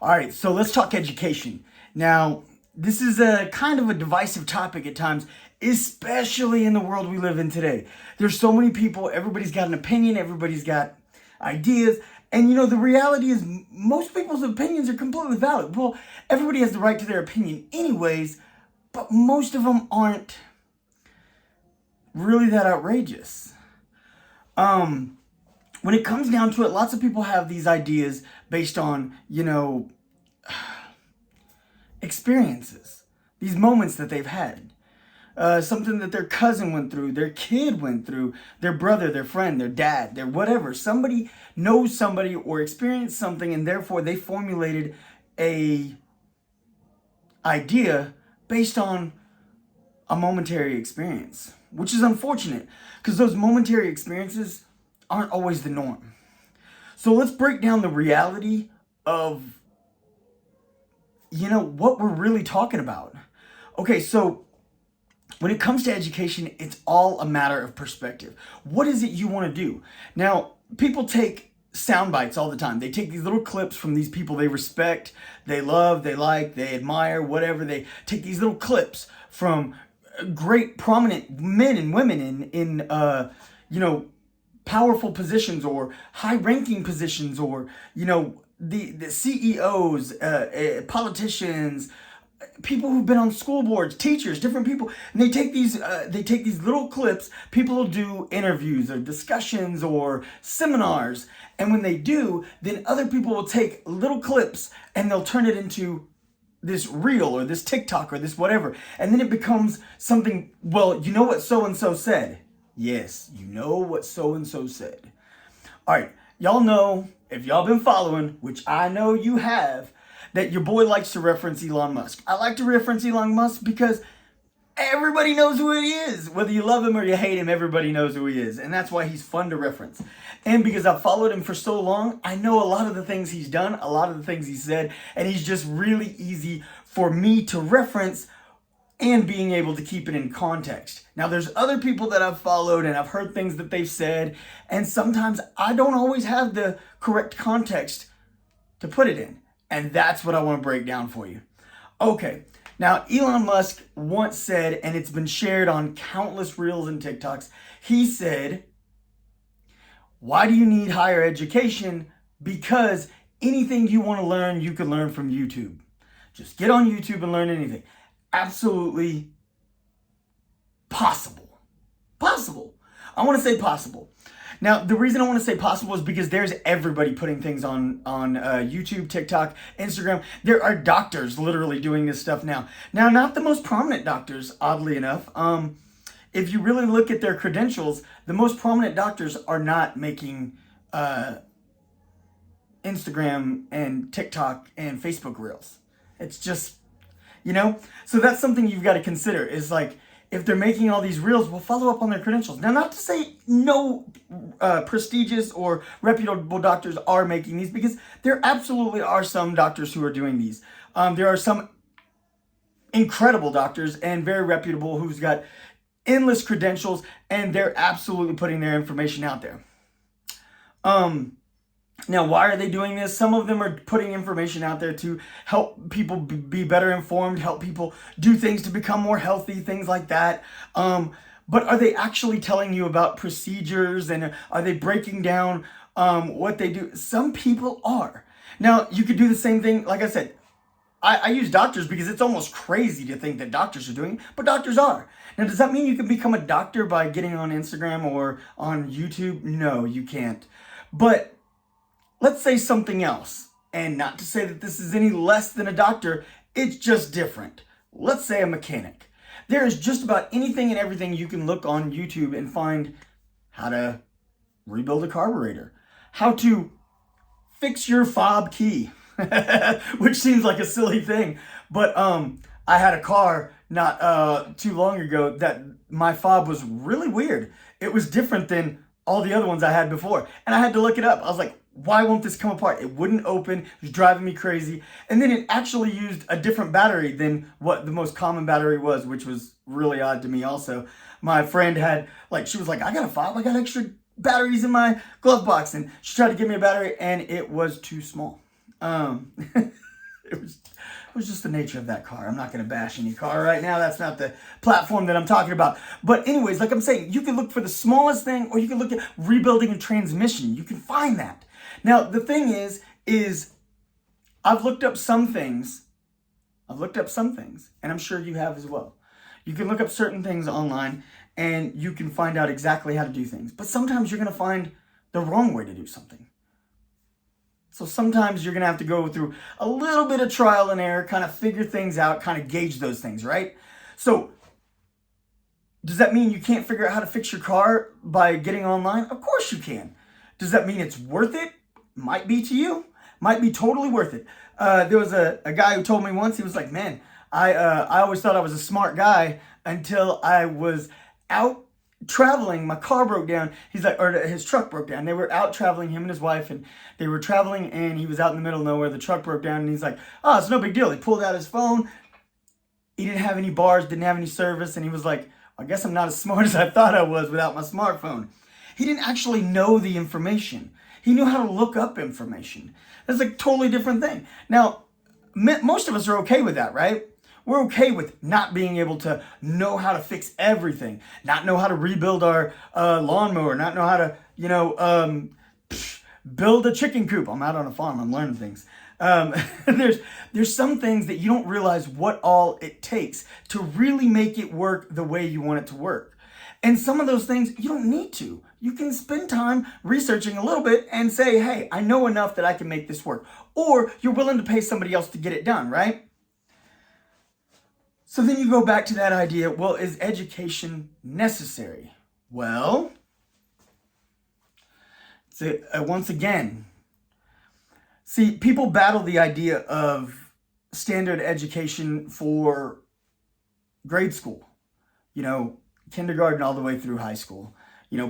All right, so let's talk education. Now, this is a kind of a divisive topic at times, especially in the world we live in today. There's so many people, everybody's got an opinion, everybody's got ideas, and the reality is most people's opinions are completely valid. Well, everybody has the right to their opinion anyways, but most of them aren't really that outrageous. When it comes down to it, lots of people have these ideas based on, experiences, these moments that they've had. Something that their cousin went through, their kid went through, their brother, their friend, their dad, their whatever. Somebody knows somebody or experienced something, and therefore they formulated a idea based on a momentary experience, which is unfortunate because those momentary experiences aren't always the norm. So let's break down the reality of, what we're really talking about. Okay, so when it comes to education, it's all a matter of perspective. What is it you want to do? Now, people take sound bites all the time. They take these little clips from these people they respect, they love, they like, they admire, whatever. They take these little clips from great prominent men and women in powerful positions or high-ranking positions, or the CEOs, politicians, people who've been on school boards, teachers, different people, and they take these little clips. People will do interviews or discussions or seminars, and when they do, then other people will take little clips and they'll turn it into this reel or this TikTok or this whatever, and then it becomes something. Well, you know what so and so said. Yes, you know what so-and-so said. All right, y'all know, if y'all been following, which I know you have, that your boy likes to reference Elon Musk. I like to reference Elon Musk because everybody knows who he is. Whether you love him or you hate him, everybody knows who he is. And that's why he's fun to reference. And because I've followed him for so long, I know a lot of the things he's done, a lot of the things he said, and he's just really easy for me to reference and being able to keep it in context. Now, there's other people that I've followed and I've heard things that they've said, and sometimes I don't always have the correct context to put it in. And that's what I want to break down for you. Okay, now Elon Musk once said, and it's been shared on countless reels and TikToks, he said, why do you need higher education? Because anything you want to learn, you can learn from YouTube. Just get on YouTube and learn anything. Absolutely possible. Possible. I want to say possible. Now, the reason I want to say possible is because there's everybody putting things on YouTube, TikTok, Instagram. There are doctors literally doing this stuff now. Now, not the most prominent doctors, oddly enough. If you really look at their credentials, the most prominent doctors are not making Instagram and TikTok and Facebook reels. It's just, so that's something you've got to consider, is like, if they're making all these reels, we'll follow up on their credentials. Now, not to say no prestigious or reputable doctors are making these, because there absolutely are some doctors who are doing these. There are some incredible doctors and very reputable who's got endless credentials, and they're absolutely putting their information out there. Now, why are they doing this? Some of them are putting information out there to help people be better informed, help people do things to become more healthy, things like that. But are they actually telling you about procedures, and are they breaking down what they do? Some people are. Now, you could do the same thing. Like I said, I use doctors because it's almost crazy to think that doctors are doing it, but doctors are. Now, does that mean you can become a doctor by getting on Instagram or on YouTube? No, you can't. But let's say something else, and not to say that this is any less than a doctor, it's just different. Let's say a mechanic. There is just about anything and everything you can look on YouTube and find how to rebuild a carburetor, how to fix your fob key, which seems like a silly thing, but I had a car not too long ago that my fob was really weird. It was different than all the other ones I had before, and I had to look it up. I was like, why won't this come apart? It wouldn't open. It was driving me crazy. And then it actually used a different battery than what the most common battery was, which was really odd to me also. My friend had, she was like, I got a fob. I got extra batteries in my glove box. And she tried to give me a battery, and it was too small. It was just the nature of that car. I'm not going to bash any car right now. That's not the platform that I'm talking about. But anyways, like I'm saying, you can look for the smallest thing, or you can look at rebuilding a transmission. You can find that. Now, the thing is I've looked up some things. And I'm sure you have as well. You can look up certain things online and you can find out exactly how to do things. But sometimes you're going to find the wrong way to do something. So sometimes you're going to have to go through a little bit of trial and error, kind of figure things out, kind of gauge those things, right? So does that mean you can't figure out how to fix your car by getting online? Of course you can. Does that mean it's worth it? Might be to you. Might be totally worth it. There was a guy who told me once, he was like, man, I always thought I was a smart guy until I was out traveling. My car broke down. He's like, or his truck broke down. They were out traveling, him and his wife, and they were traveling, and he was out in the middle of nowhere. The truck broke down, and he's like, oh, it's no big deal. He pulled out his phone. He didn't have any bars, didn't have any service, and he was like, I guess I'm not as smart as I thought I was without my smartphone. He didn't actually know the information. He knew how to look up information. That's a totally different thing. Now, most of us are okay with that, right? We're okay with not being able to know how to fix everything, not know how to rebuild our lawnmower, not know how to, build a chicken coop. I'm out on a farm. I'm learning things. There's some things that you don't realize what all it takes to really make it work the way you want it to work. And some of those things you don't need to. You can spend time researching a little bit and say, hey, I know enough that I can make this work. Or you're willing to pay somebody else to get it done, right? So then you go back to that idea, well, is education necessary? Well, once again, see, people battle the idea of standard education for grade school, kindergarten all the way through high school.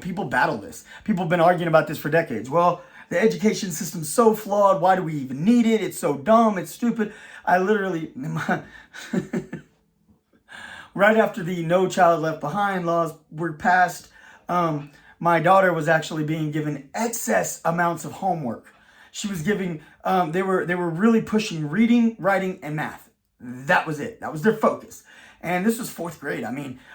People battle this. People have been arguing about this for decades. Well, the education system's so flawed. Why do we even need it? It's so dumb. It's stupid. I literally, right after the No Child Left Behind laws were passed, my daughter was actually being given excess amounts of homework. She was giving, they were really pushing reading, writing, and math. That was it. That was their focus. And this was 4th grade,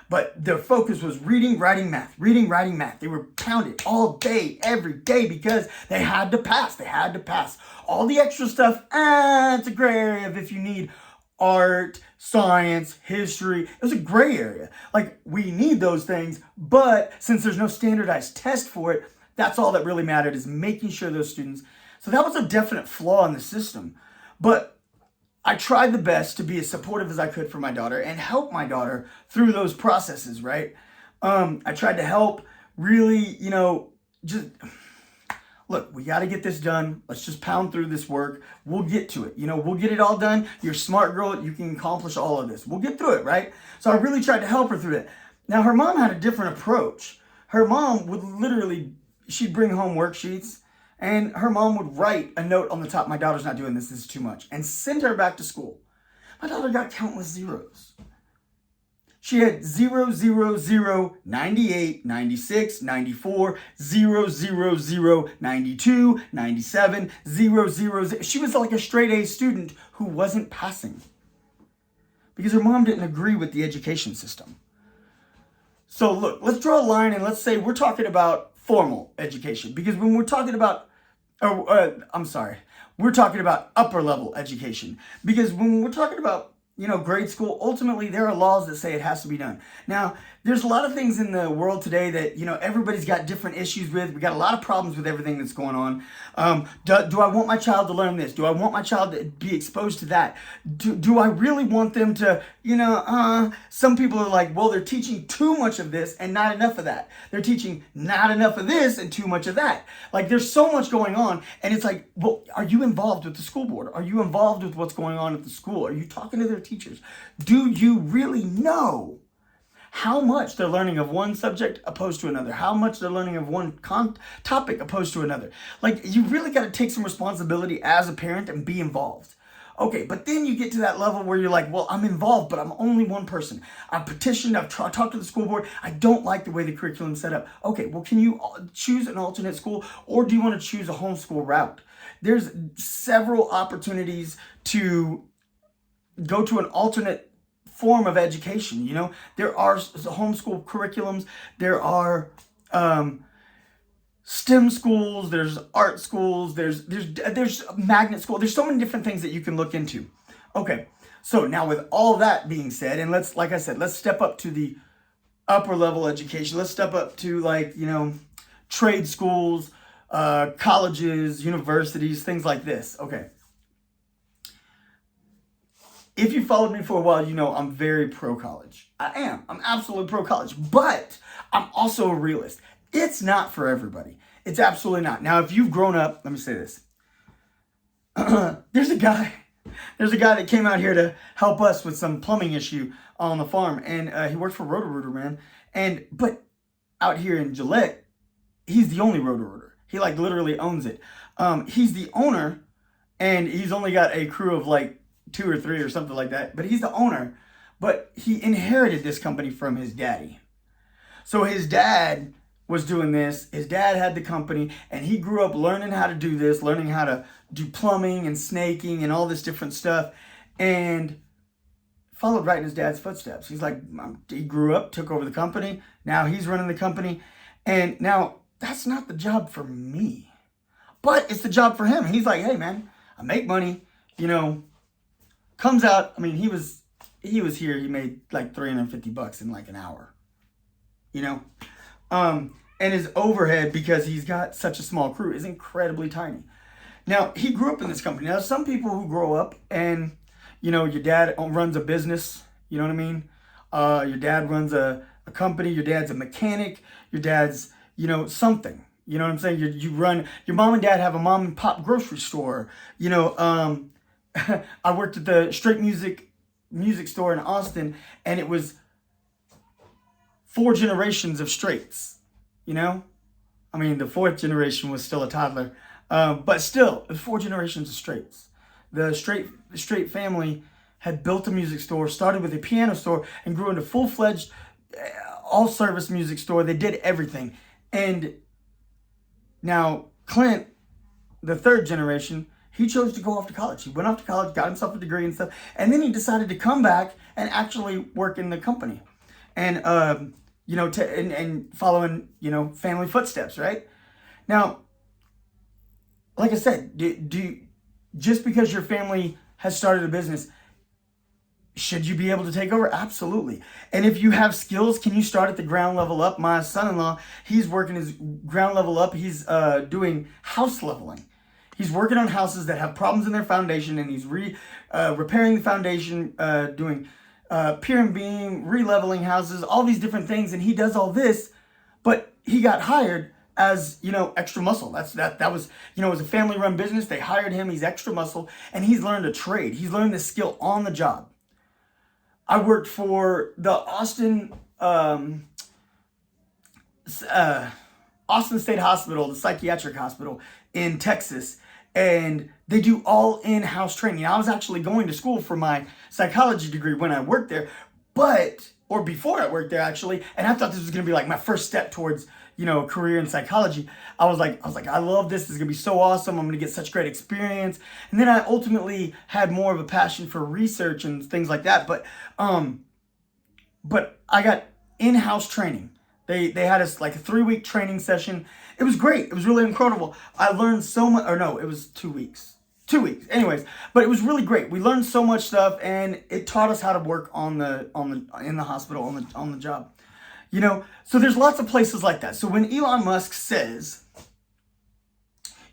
but their focus was reading, writing, math. They were pounded all day, every day, because they had to pass. All the extra stuff, it's a gray area of if you need art, science, history. It was a gray area. Like, we need those things, but since there's no standardized test for it, that's all that really mattered, is making sure those students. So that was a definite flaw in the system. But I tried the best to be as supportive as I could for my daughter and help my daughter through those processes, right? I tried to help really, just, look, we got to get this done. Let's just pound through this work. We'll get to it. We'll get it all done. You're a smart girl. You can accomplish all of this. We'll get through it, right? So I really tried to help her through it. Now, her mom had a different approach. Her mom would she'd bring home worksheets, and her mom would write a note on the top, my daughter's not doing this, this is too much, and send her back to school. My daughter got countless zeros. She had 0, 0, 0, 98, 96, 94, 0, 0, 0, 92, 97, 0, 0, 0. She was like a straight A student who wasn't passing because her mom didn't agree with the education system. So look, let's draw a line and let's say we're talking about formal education, because when we're talking about, we're talking about upper level education, because when we're talking about, grade school, ultimately there are laws that say it has to be done. Now, there's a lot of things in the world today that, everybody's got different issues with. We got a lot of problems with everything that's going on. Do I want my child to learn this? Do I want my child to be exposed to that? Do I really want them to, some people are like, well, they're teaching too much of this and not enough of that. They're teaching not enough of this and too much of that. Like, there's so much going on. And it's like, well, are you involved with the school board? Are you involved with what's going on at the school? Are you talking to their teachers? Do you really know how much they're learning of one subject opposed to another? How much they're learning of one topic opposed to another? Like, you really got to take some responsibility as a parent and be involved. Okay, but then you get to that level where you're like, well, I'm involved, but I'm only one person. I've petitioned, I've talked to the school board. I don't like the way the curriculum's set up. Okay, well, can you choose an alternate school, or do you want to choose a homeschool route? there's several opportunities to go to an alternate form of education. There are homeschool curriculums, there are STEM schools, there's art schools, there's magnet school. There's so many different things that you can look into. Okay, so now with all that being said, and like I said, let's step up to the upper level education. Let's step up to trade schools, colleges, universities, things like this. Okay. If you followed me for a while, I'm very pro-college. I am. I'm absolutely pro-college. But I'm also a realist. It's not for everybody. It's absolutely not. Now, if you've grown up, let me say this. There's a guy that came out here to help us with some plumbing issue on the farm. And he works for Roto-Rooter, man. But out here in Gillette, he's the only Roto-Rooter. He literally owns it. He's the owner, and he's only got a crew of 2 or 3 or something like that. But he's the owner. But he inherited this company from his daddy. So his dad was doing this. His dad had the company, and he grew up learning how to do this, learning how to do plumbing and snaking and all this different stuff, and followed right in his dad's footsteps. He grew up, took over the company. Now he's running the company. And now that's not the job for me, but it's the job for him. He's like, hey man, I make money, comes out. I mean, he was here. He made $350 in an hour, and his overhead, because he's got such a small crew, is incredibly tiny. Now, he grew up in this company. Now, some people who grow up and, your dad runs a business, you know what I mean? Your dad runs a company, your dad's a mechanic, your dad's, something. You know what I'm saying? Your mom and dad have a mom and pop grocery store. I worked at the straight music store in Austin, and it was 4 generations of straights, I mean, the 4th generation was still a toddler, but still, it was 4 generations of straights. The straight family had built a music store, started with a piano store, and grew into full-fledged, all-service music store. They did everything. And now, Clint, the 3rd generation, he chose to go off to college. He went off to college, got himself a degree and stuff, and then he decided to come back and actually work in the company. And, and following, family footsteps, right? Now, like I said, just because your family has started a business, should you be able to take over? Absolutely. And if you have skills, can you start at the ground level up? My son-in-law, he's working his ground level up. He's doing house leveling. He's working on houses that have problems in their foundation, and he's repairing the foundation, doing pier and beam, re-leveling houses, all these different things. And he does all this, but he got hired as, extra muscle. That was, it was a family-run business. They hired him. He's extra muscle, and he's learned a trade. He's learned the skill on the job. I worked for the Austin State Hospital, the psychiatric hospital in Texas, and they do all in-house training. I was actually going to school for my psychology degree when I worked there, or before I worked there actually, and I thought this was going to be my first step towards, a career in psychology. I was like, I love this. This is going to be so awesome. I'm going to get such great experience. And then I ultimately had more of a passion for research and things like that. But I got in-house training. They had us a 3-week training session. It was great. It was really incredible. I learned so much, or no, it was 2 weeks. 2 weeks. Anyways, but it was really great. We learned so much stuff, and it taught us how to work in the hospital, on the job. So there's lots of places like that. So when Elon Musk says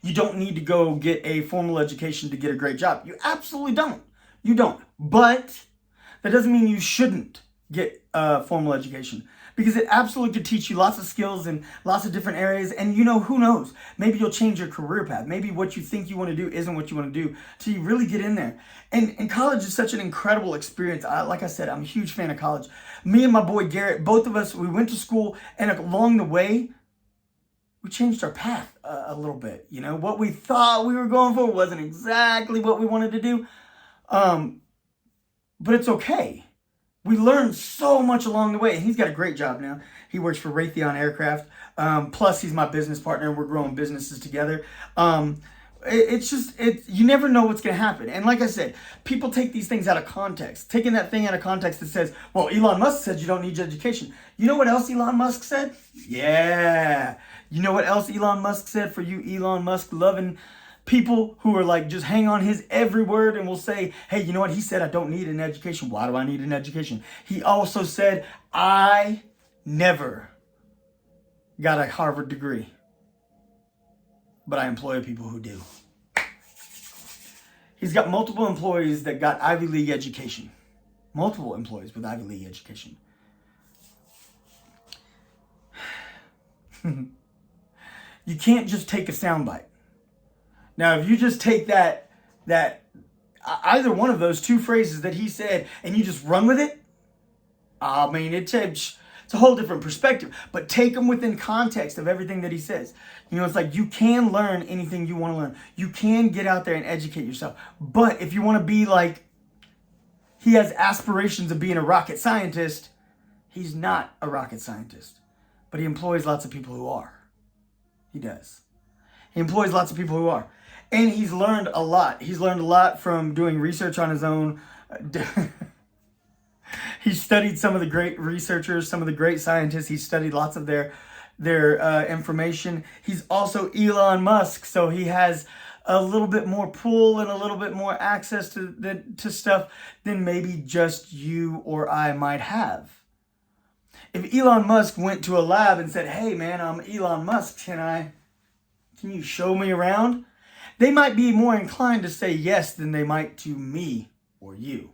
you don't need to go get a formal education to get a great job, you absolutely don't. You don't. But that doesn't mean you shouldn't get a formal education, because it absolutely could teach you lots of skills in lots of different areas. And who knows? Maybe you'll change your career path. Maybe what you think you want to do isn't what you want to do till you really get in there. And college is such an incredible experience. Like I said, I'm a huge fan of college. Me and my boy Garrett, both of us, we went to school, and along the way, we changed our path a little bit. What we thought we were going for wasn't exactly what we wanted to do. But it's okay. We learned so much along the way, and he's got a great job now. He works for Raytheon Aircraft. Plus, he's my business partner, and we're growing businesses together. it's just, you never know what's going to happen. And like I said, people take these things out of context. Taking that thing out of context that says, well, Elon Musk said you don't need education. You know what else Elon Musk said? Yeah. You know what else Elon Musk said, for you Elon Musk loving people who are like, just hang on his every word and will say, hey, you know what? He said, I don't need an education. Why do I need an education? He also said, I never got a Harvard degree, but I employ people who do. He's got multiple employees that got Ivy League education. Multiple employees with Ivy League education. You can't just take a soundbite. Now, if you just take that either one of those two phrases that he said and you just run with it, I mean, it's a whole different perspective. But take them within context of everything that he says. You know, it's like you can learn anything you want to learn. You can get out there and educate yourself. But if you want to be like, he has aspirations of being a rocket scientist, he's not a rocket scientist. But he employs lots of people who are. He does. He employs lots of people who are. And he's learned a lot. He's learned a lot from doing research on his own. He studied some of the great researchers, some of the great scientists. He studied lots of their information. He's also Elon Musk, so he has a little bit more pull and a little bit more access to stuff than maybe just you or I might have. If Elon Musk went to a lab and said, hey man, I'm Elon Musk, can you show me around? They might be more inclined to say yes than they might to me or you.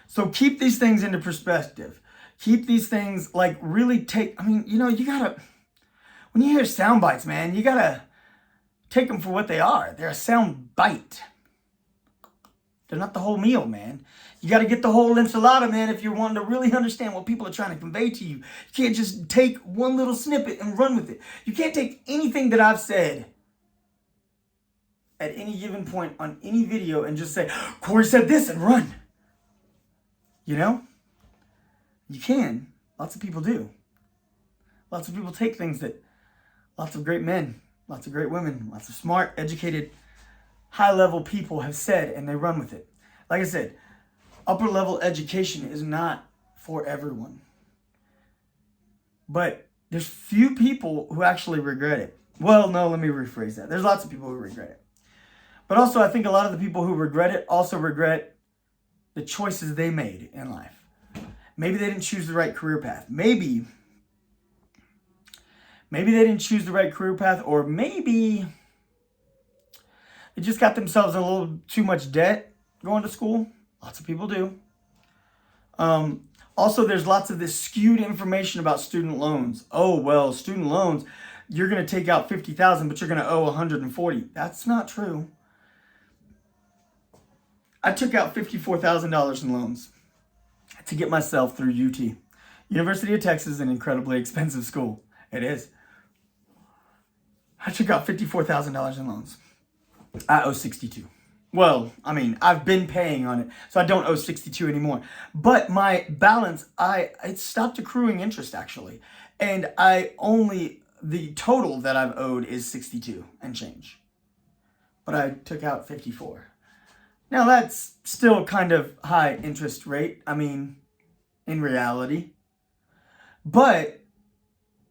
So keep these things into perspective. Keep these things, like, really take, I mean, you know, you gotta, when you hear sound bites, man, you gotta take them for what they are. They're a sound bite. They're not the whole meal, man. You gotta get the whole enchilada, man, if you're wanting to really understand what people are trying to convey to you. You can't just take one little snippet and run with it. You can't take anything that I've said at any given point on any video and just say, Corey said this, and run. You know? You can. Lots of people do. Lots of people take things that lots of great men, lots of great women, lots of smart, educated, high-level people have said, and they run with it. Like I said, upper-level education is not for everyone. But there's few people who actually regret it. Well, no, let me rephrase that. There's lots of people who regret it. But also, I think a lot of the people who regret it also regret the choices they made in life. Maybe they didn't choose the right career path. Maybe they didn't choose the right career path, or maybe they just got themselves in a little too much debt going to school. Lots of people do. Also, there's lots of this skewed information about student loans. Oh, well, student loans, you're going to take out $50,000, but you're going to owe $140,000. That's not true. I took out $54,000 in loans to get myself through UT. University of Texas, an incredibly expensive school. It is. I took out $54,000 in loans. I owe $62,000. Well, I mean, I've been paying on it, so I don't owe $62,000 anymore. But my balance, it stopped accruing interest, actually. And the total that I've owed is $62,000 and change. But I took out $54,000. Now, that's still kind of high interest rate, I mean, in reality. But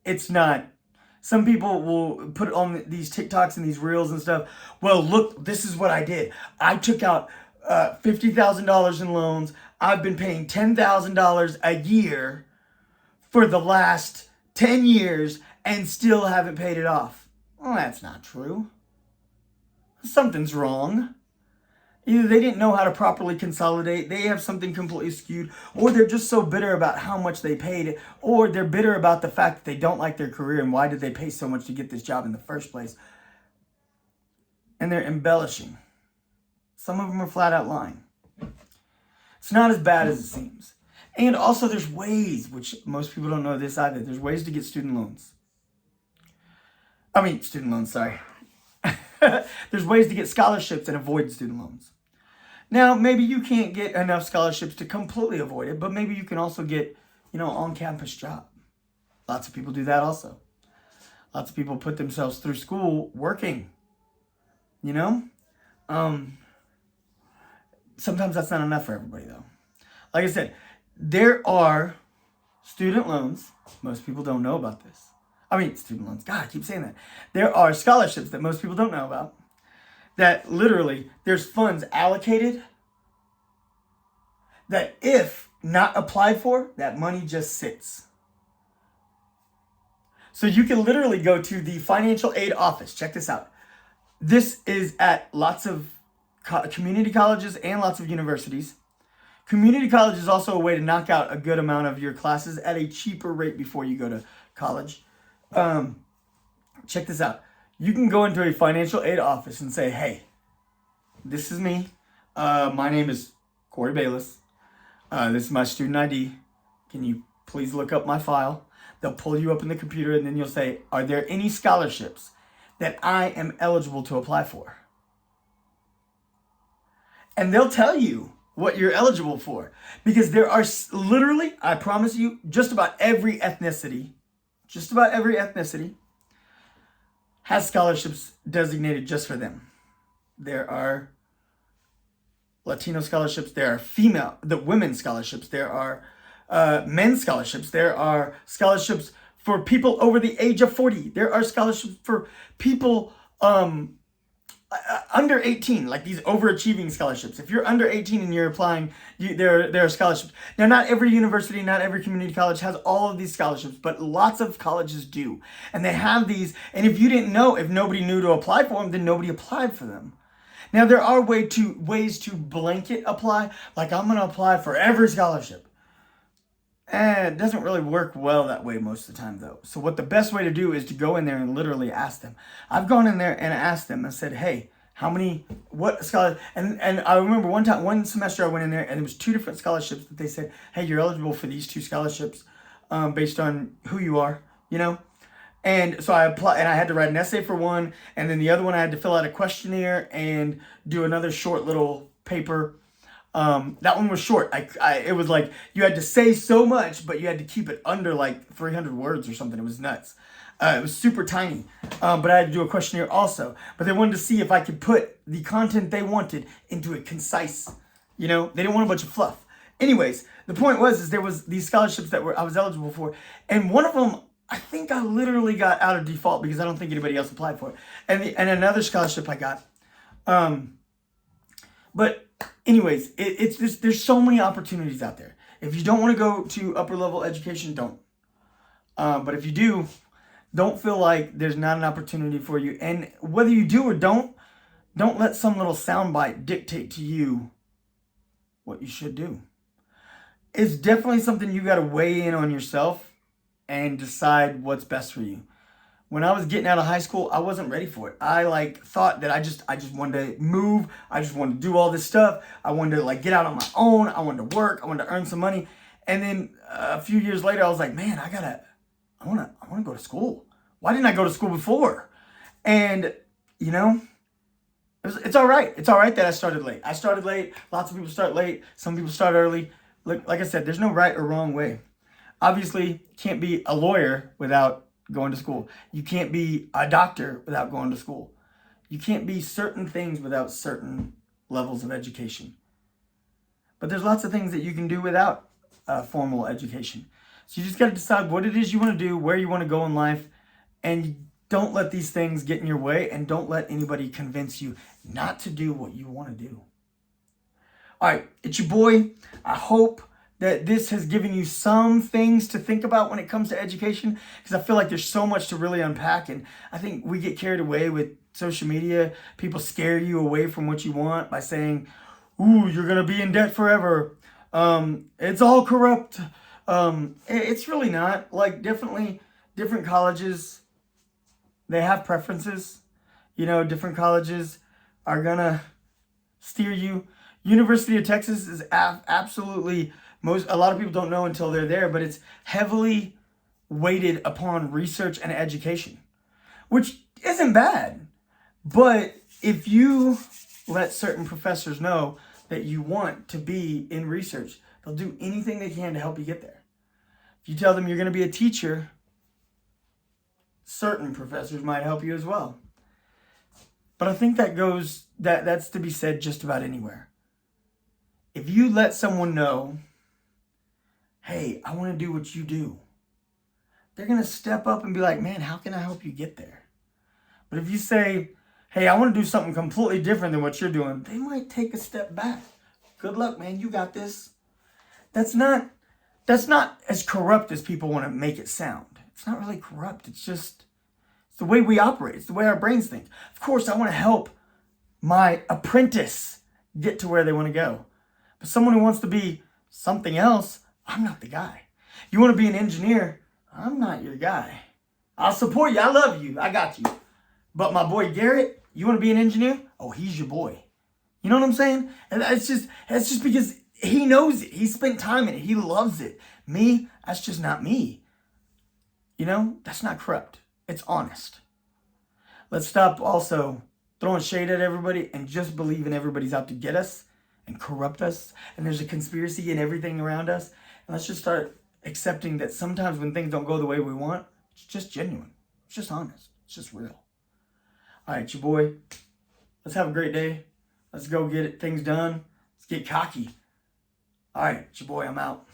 it's not. Some people will put on these TikToks and these reels and stuff. Well, look, this is what I did. I took out $50,000 in loans. I've been paying $10,000 a year for the last 10 years and still haven't paid it off. Well, that's not true. Something's wrong. Either they didn't know how to properly consolidate, they have something completely skewed, or they're just so bitter about how much they paid, or they're bitter about the fact that they don't like their career and why did they pay so much to get this job in the first place. And they're embellishing. Some of them are flat out lying. It's not as bad as it seems. And also there's ways, which most people don't know this either, there's ways to get student loans. Sorry. There's ways to get scholarships and avoid student loans. Now, maybe you can't get enough scholarships to completely avoid it, but maybe you can also get, on-campus job. Lots of people do that also. Lots of people put themselves through school working you know? Sometimes that's not enough for everybody, though. Like I said, there are student loans. Most people don't know about this. I mean, student loans. God, I keep saying that. There are scholarships that most people don't know about. That literally, there's funds allocated that if not applied for, that money just sits. So you can literally go to the financial aid office. Check this out. This is at lots of community colleges and lots of universities. Community college is also a way to knock out a good amount of your classes at a cheaper rate before you go to college. Check this out. You can go into a financial aid office and say, hey, this is me. My name is Corey Bayless. This is my student ID. Can you please look up my file? They'll pull you up in the computer and then you'll say, are there any scholarships that I am eligible to apply for? And they'll tell you what you're eligible for. Because there are literally, I promise you, just about every ethnicity has scholarships designated just for them. There are Latino scholarships, there are women's scholarships, there are men's scholarships, there are scholarships for people over the age of 40, there are scholarships for people under 18, like these overachieving scholarships. If you're under 18 and you're applying, there are scholarships. Now, not every university, not every community college has all of these scholarships, but lots of colleges do. And they have these, and if you didn't know, if nobody knew to apply for them, then nobody applied for them. Now, there are ways to blanket apply, like I'm going to apply for every scholarship. It doesn't really work well that way most of the time, though. So what the best way to do is to go in there and literally ask them. I've gone in there and asked them and said, hey, what scholar? And I remember one semester I went in there and there was 2 different scholarships that they said, hey, you're eligible for these 2 scholarships based on who you are, you know? And so I applied, and I had to write an essay for one, and then the other one I had to fill out a questionnaire and do another short little paper. That one was short. It was like you had to say so much, but you had to keep it under like 300 words or something. It was nuts. It was super tiny, but I had to do a questionnaire also. But they wanted to see if I could put the content they wanted into a concise, they didn't want a bunch of fluff. Anyways, the point was there was these scholarships that I was eligible for, and one of them, I think I literally got out of default because I don't think anybody else applied for it. And another scholarship I got. But anyways, it's just, there's so many opportunities out there. If you don't want to go to upper level education, don't. But if you do, don't feel like there's not an opportunity for you. And whether you do or don't let some little soundbite dictate to you what you should do. It's definitely something you got to weigh in on yourself and decide what's best for you. When I was getting out of high school, I wasn't ready for it. I thought that I just wanted to move. I just wanted to do all this stuff. I wanted to get out on my own. I wanted to work. I wanted to earn some money. And then a few years later, I was like, man, I want to go to school. Why didn't I go to school before? And it's all right. It's all right that I started late. I started late. Lots of people start late. Some people start early. Like I said, there's no right or wrong way. Obviously, you can't be a lawyer without going to school. You can't be a doctor without going to school. You can't be certain things without certain levels of education. But there's lots of things that you can do without formal education. So you just got to decide what it is you want to do, where you want to go in life, and don't let these things get in your way, and don't let anybody convince you not to do what you want to do. All right, it's your boy. I hope that this has given you some things to think about when it comes to education, because I feel like there's so much to really unpack, and I think we get carried away with social media. People scare you away from what you want by saying, ooh, you're going to be in debt forever. It's all corrupt. It's really not. Definitely different colleges, they have preferences. Different colleges are going to steer you. University of Texas is absolutely... A lot of people don't know until they're there, but it's heavily weighted upon research and education, which isn't bad. But if you let certain professors know that you want to be in research, they'll do anything they can to help you get there. If you tell them you're going to be a teacher, certain professors might help you as well. But I think that's to be said just about anywhere. If you let someone know, hey, I want to do what you do, they're going to step up and be like, man, how can I help you get there? But if you say, hey, I want to do something completely different than what you're doing, they might take a step back. Good luck, man. You got this. That's not as corrupt as people want to make it sound. It's not really corrupt. It's the way we operate. It's the way our brains think. Of course, I want to help my apprentice get to where they want to go. But someone who wants to be something else, I'm not the guy. You want to be an engineer? I'm not your guy. I'll support you. I love you. I got you. But my boy Garrett, you want to be an engineer? Oh, he's your boy. You know what I'm saying? And that's just because he knows it. He spent time in it. He loves it. Me, that's just not me. You know, that's not corrupt. It's honest. Let's stop also throwing shade at everybody and just believing everybody's out to get us and corrupt us. And there's a conspiracy in everything around us. And let's just start accepting that sometimes when things don't go the way we want, it's just genuine. It's just honest. It's just real. All right, your boy. Let's have a great day. Let's go get things done. Let's get cocky. All right, your boy, I'm out.